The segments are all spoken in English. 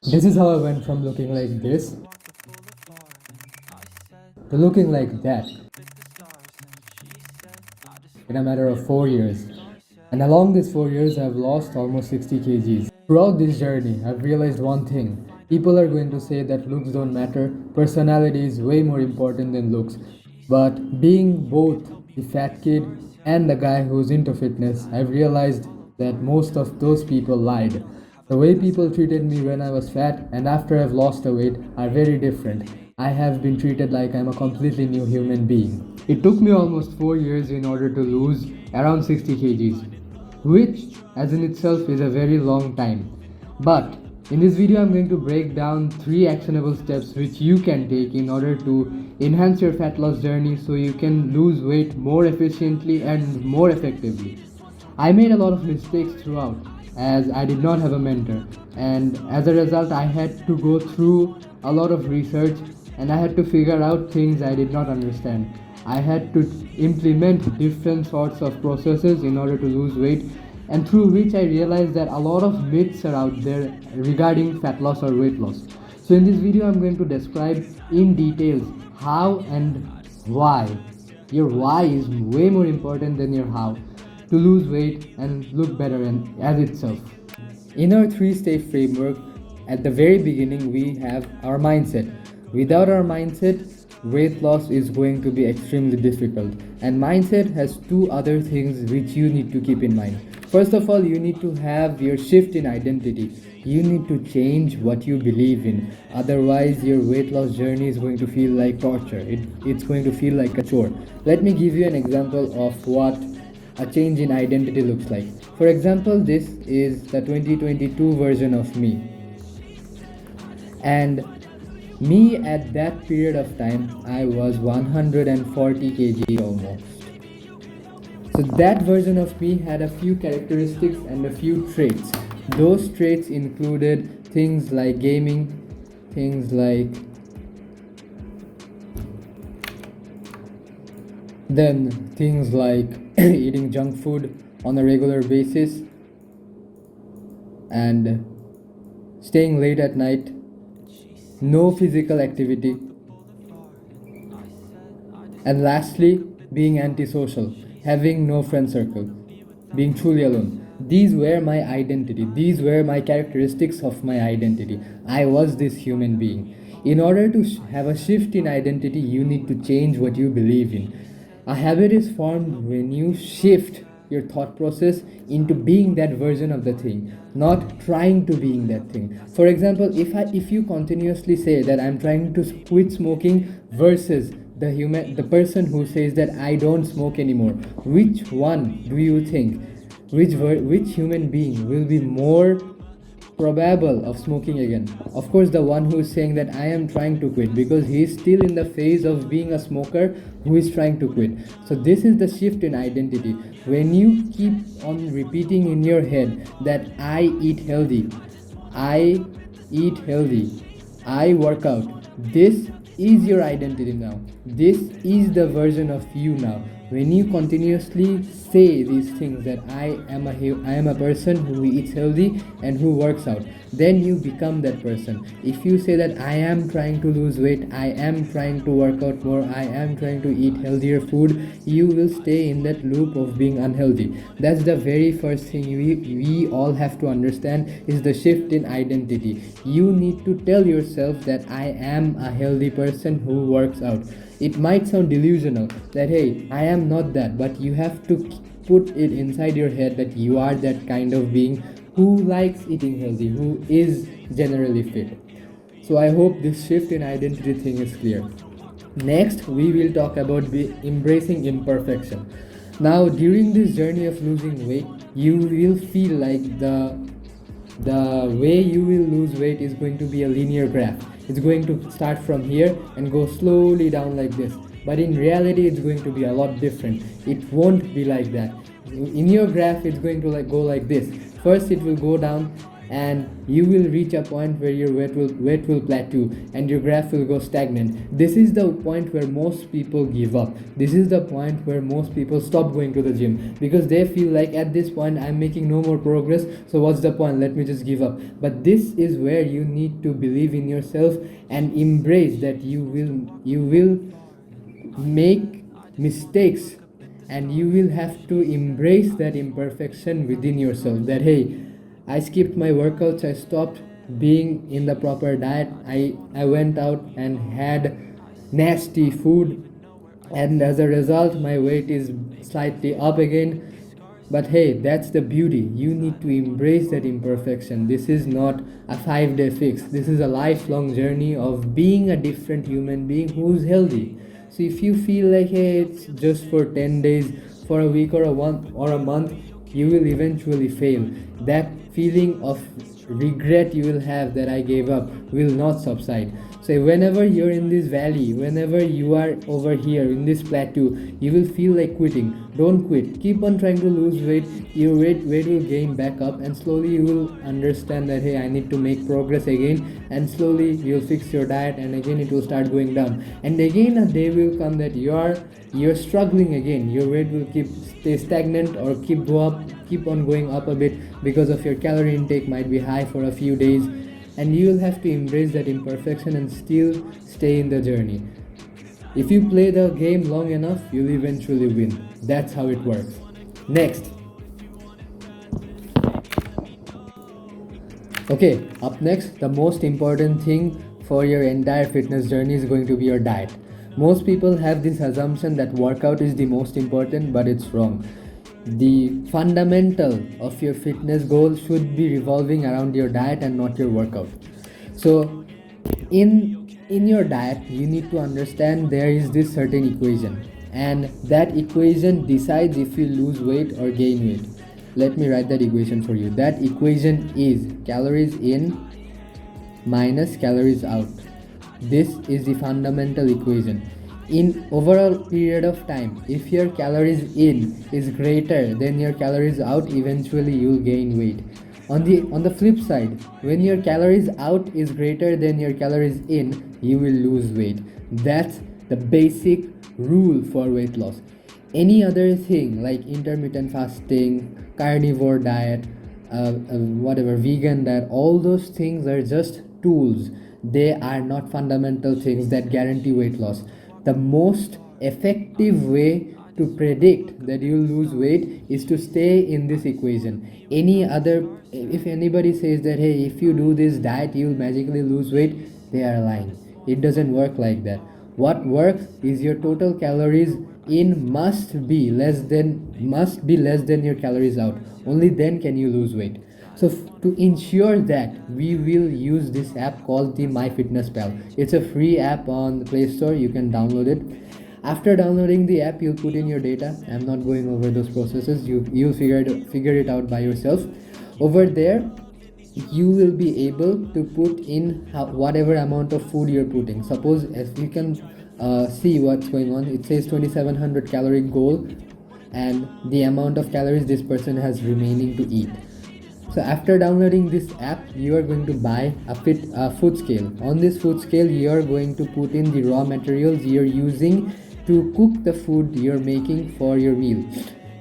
This is how I went from looking like this to looking like that in a matter of 4 years. And along these 4 years, I've lost almost 60 kgs. Throughout this journey, I've realized one thing. People are going to say that looks don't matter, personality is way more important than looks. But being both the fat kid and the guy who's into fitness, I've realized that most of those people lied. The way people treated me when I was fat and after I've lost the weight are very different. I have been treated like I'm a completely new human being. It took me almost 4 years in order to lose around 60 kgs, which as in itself is a very long time. But in this video I'm going to break down 3 actionable steps which you can take in order to enhance your fat loss journey so you can lose weight more efficiently and more effectively. I made a lot of mistakes throughout as I did not have a mentor, and as a result I had to go through a lot of research and I had to figure out things I did not understand. I had to implement different sorts of processes in order to lose weight, and through which I realized that a lot of myths are out there regarding fat loss or weight loss. So in this video I'm going to describe in details how and why. Your why is way more important than your how to lose weight and look better as itself. In our 3-stage framework, at the very beginning we have our mindset. Without our mindset, weight loss is going to be extremely difficult. And mindset has 2 other things which you need to keep in mind. First of all, you need to have your shift in identity. You need to change what you believe in. Otherwise, your weight loss journey is going to feel like torture. It's going to feel like a chore. Let me give you an example of what a change in identity looks like. For example, this is the 2022 version of me. And me at that period of time, I was 140 kg almost. So that version of me had a few characteristics and a few traits. Those traits included things like gaming, things like eating junk food on a regular basis and staying late at night, no physical activity, and lastly, being antisocial, having no friend circle, being truly alone. These were my identity. These were my characteristics of my identity. I was this human being. In order to have a shift in identity, you need to change what you believe in. A habit is formed when you shift your thought process into being that version of the thing, not trying to being that thing. For example, if you continuously say that I'm trying to quit smoking versus the person who says that I don't smoke anymore, which one do you think, which human being will be more probable of smoking again? Of course, the one who is saying that I am trying to quit, because he is still in the phase of being a smoker who is trying to quit. So this is the shift in identity. When you keep on repeating in your head that I eat healthy, I eat healthy, I work out, this is your identity now. This is the version of you now. When you continuously say these things that I am a person who eats healthy and who works out, then you become that person. If you say that I am trying to lose weight, I am trying to work out more, I am trying to eat healthier food, you will stay in that loop of being unhealthy. That's the very first thing we all have to understand, is the shift in identity. You need to tell yourself that I am a healthy person who works out. It might sound delusional that hey, I am not that, but you have to put it inside your head that you are that kind of being who likes eating healthy, who is generally fit. So I hope this shift in identity thing is clear. Next, we will talk about embracing imperfection. Now, during this journey of losing weight, you will feel like the way you will lose weight is going to be a linear graph. It's going to start from here and go slowly down like this. But in reality, it's going to be a lot different. It won't be like that. In your graph, it's going to go like this. First, it will go down and you will reach a point where your weight will plateau and your graph will go stagnant. This is the point where most people give up. This is the point where most people stop going to the gym, because they feel like, at this point I'm making no more progress, so what's the point, let me just give up. But this is where you need to believe in yourself and embrace that you will make mistakes, and you will have to embrace that imperfection within yourself, that hey, I skipped my workouts, I stopped being in the proper diet, I went out and had nasty food, and as a result my weight is slightly up again. But hey, that's the beauty. You need to embrace that imperfection. This is not a 5-day fix. This is a lifelong journey of being a different human being who's healthy. So if you feel like, hey, it's just for 10 days, for a week or a month, you will eventually fail. That feeling of regret you will have, that I gave up, will not subside. So whenever you're in this valley, whenever you are over here in this plateau, you will feel like quitting. Don't quit. Keep on trying to lose weight. Your weight will gain back up, and slowly you will understand that hey, I need to make progress again, and slowly you'll fix your diet, and again it will start going down. And again a day will come that you're struggling again. Your weight will stay stagnant or keep on going up a bit, because of your calorie intake might be high for a few days, and you will have to embrace that imperfection and still stay in the journey. If you play the game long enough, you'll eventually win. That's how it works. Next. Okay, up next, the most important thing for your entire fitness journey is going to be your diet. Most people have this assumption that workout is the most important, but it's wrong. The fundamental of your fitness goal should be revolving around your diet and not your workout. So in your diet, you need to understand there is this certain equation, and that equation decides if you lose weight or gain weight. Let me write that equation for you. That equation is calories in minus calories out. This is the fundamental equation. In overall period of time, if your calories in is greater than your calories out, eventually you'll gain weight. On the flip side, when your calories out is greater than your calories in, you will lose weight. That's the basic rule for weight loss. Any other thing like intermittent fasting, carnivore diet, whatever, vegan diet, all those things are just tools. They are not fundamental things that guarantee weight loss. The most effective way to predict that you lose weight is to stay in this equation. If anybody says that hey, if you do this diet you'll magically lose weight, they are lying. It doesn't work like that. What works is your total calories in must be less than your calories out. Only then can you lose weight. So to ensure that, we will use this app called the MyFitnessPal. It's a free app on the Play Store. You can download it. After downloading the app, you'll put in your data. I'm not going over those processes. You'll figure it out by yourself. Over there, you will be able to put in whatever amount of food you're putting. Suppose, as you can see what's going on, it says 2700 calorie goal and the amount of calories this person has remaining to eat. So after downloading this app, you are going to buy a food scale. On this food scale, you are going to put in the raw materials you're using to cook the food you're making for your meal.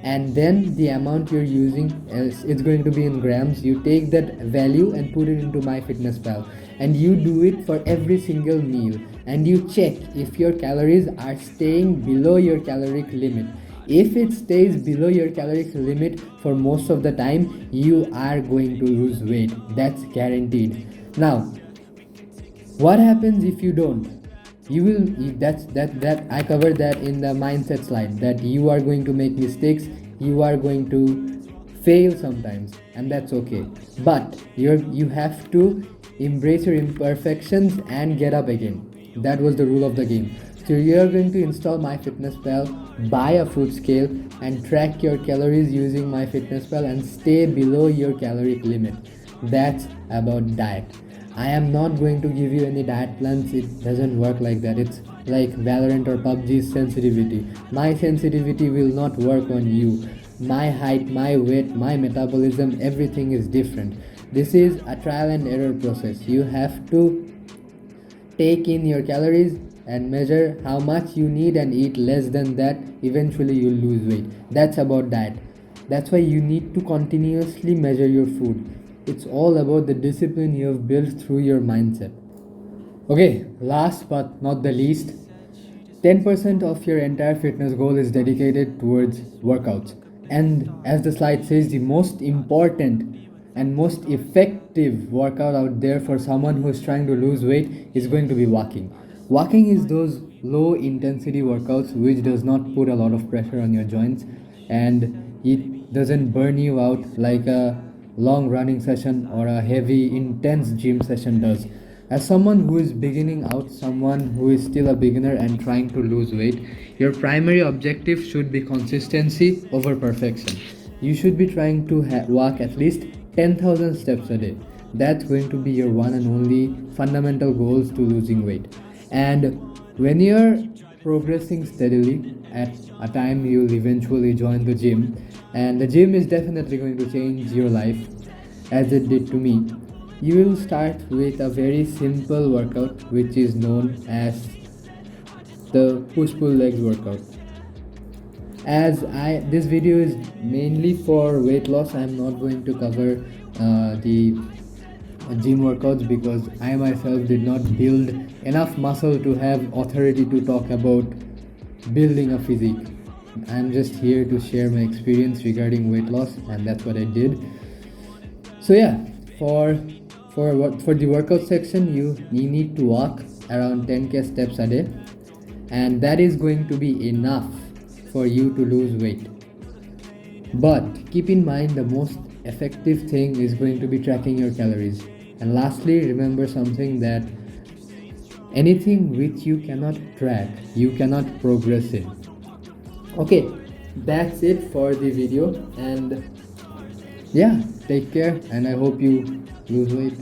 And then the amount you're using, it's going to be in grams. You take that value and put it into MyFitnessPal, and you do it for every single meal, and you check if your calories are staying below your caloric limit. If it stays below your caloric limit for most of the time, you are going to lose weight. That's guaranteed. Now, what happens if you don't? That I covered that in the mindset slide, that you are going to make mistakes, you are going to fail sometimes, and that's okay. But you have to embrace your imperfections and get up again. That was the rule of the game. So you are going to install MyFitnessPal, buy a food scale, and track your calories using MyFitnessPal and stay below your caloric limit. That's about diet. I am not going to give you any diet plans. It doesn't work like that. It's like Valorant or PUBG's sensitivity. My sensitivity will not work on you. My height, my weight, my metabolism, everything is different. This is a trial and error process. You have to take in your calories and measure how much you need and eat less than that. Eventually you'll lose weight. That's about diet. That's why you need to continuously measure your food. It's all about the discipline you have built through your mindset. Okay, last but not the least, 10% of your entire fitness goal is dedicated towards workouts. And as the slide says, the most important and most effective workout out there for someone who is trying to lose weight is going to be walking. Walking is those low intensity workouts which does not put a lot of pressure on your joints, and it doesn't burn you out like a long running session or a heavy intense gym session does. As someone who is beginning out, someone who is still a beginner and trying to lose weight, your primary objective should be consistency over perfection. You should be trying to walk at least 10,000 steps a day. That's going to be your one and only fundamental goals to losing weight. And when you're progressing steadily, at a time you'll eventually join the gym, and the gym is definitely going to change your life as it did to me. You will start with a very simple workout which is known as the push pull legs workout. As this video is mainly for weight loss, I'm not going to cover the gym workouts because I myself did not build enough muscle to have authority to talk about building a physique. I'm just here to share my experience regarding weight loss, and that's what I did. So yeah, for the workout section, you need to walk around 10k steps a day, and that is going to be enough for you to lose weight. But keep in mind, the most effective thing is going to be tracking your calories. And lastly, remember something, that anything which you cannot track, you cannot progress in. Okay, that's it for the video, and yeah, take care, and I hope you lose weight.